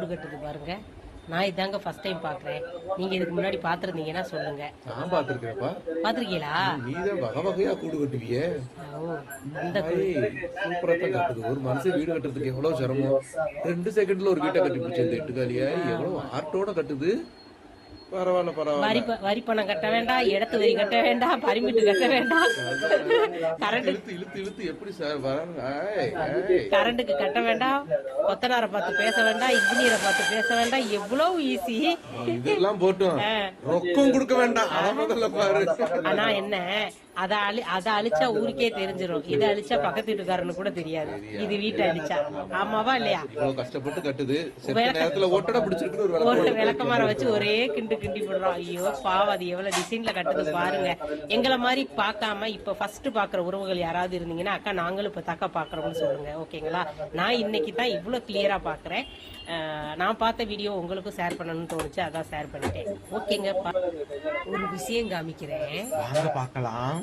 கட்டுது பாருங்க. நான் இதாங்க ஃபர்ஸ்ட் டைம் பாக்குறேன். நீங்க இதுக்கு முன்னாடி பாத்துருந்தீங்கன்னா சொல்லுங்க. நான் பாத்துருக்கேன்ப்பா. பாத்துருக்கீங்களா? நீதான் வகை வகையா கூடு கட்டுவியே. ஓ, அந்த சூப்பரா தான் கட்டுது. ஒரு மனுஷன் வீடு கட்டுறதுக்கு எவ்வளவு சிரமம். 2 செகண்ட்ல ஒரு வீட்டை கட்டி பிடிச்ச இந்த எட்டுக்காலியா எவ்வளவு ஆர்ட்டோட கட்டுது. பரவாயில்ல பரவாயில்ல. வரி பணம் கட்ட வேண்டாம், இடத்து வரி கட்ட வேண்டாம், பரிமிட்டு கட்ட வேண்டாம், கரண்ட் இழுத்து இழுத்து எப்படி சார் வராங்க. கரண்ட்டுக்கு கட்ட வேண்டாம், கொத்தனாரை பார்த்து பேச வேண்டாம், இன்ஜினியரை பார்த்து பேச வேண்டாம். எவ்வளவு ஈஸி. இதெல்லாம் போட்டும் ரொக்கம் கொடுக்க வேண்டாம். அத முதல்ல பாரு. ஆனா என்ன, அத அழிச்சா ஊருக்கே தெரிஞ்சிடும். இதை அழிச்சா பக்கத்து வீட்டுக்காரனு கூட தெரியாது. இது வீட்டை அழிச்சா. ஆமாவா இல்லையா? இவ்வளவு கஷ்டப்பட்டு கட்டுது. நேரத்துல ஒட்டடை பிடிச்சிருக்கு ஒரு விளக்கமாற வச்சு ஒரே கிண்டு கிண்டி போடுறோம். ஐயோ பாவம், அது எவ்வளவு டிசைன்ல கட்டுது பாருங்க. எங்களை மாதிரி பார்க்காம இப்ப ஃபர்ஸ்ட் பாக்குற உறவுகள் யாராவது இருந்தீங்கன்னா, அக்கா நாங்களும் இப்ப தக்க பாக்குறோம்னு சொல்லுங்க. ஓகேங்களா? நான் இன்னைக்கு தான் இவ்வளவு கிளியரா பாக்குறேன். நான் பார்த்த வீடியோ உங்களுக்கும் ஷேர் பண்ணணும்னு தோணுச்சு, அதான் ஷேர் பண்ணிட்டேன். ஓகேங்க, ஒரு விஷயம் காமிக்கிறேன், வாங்க பார்க்கலாம்.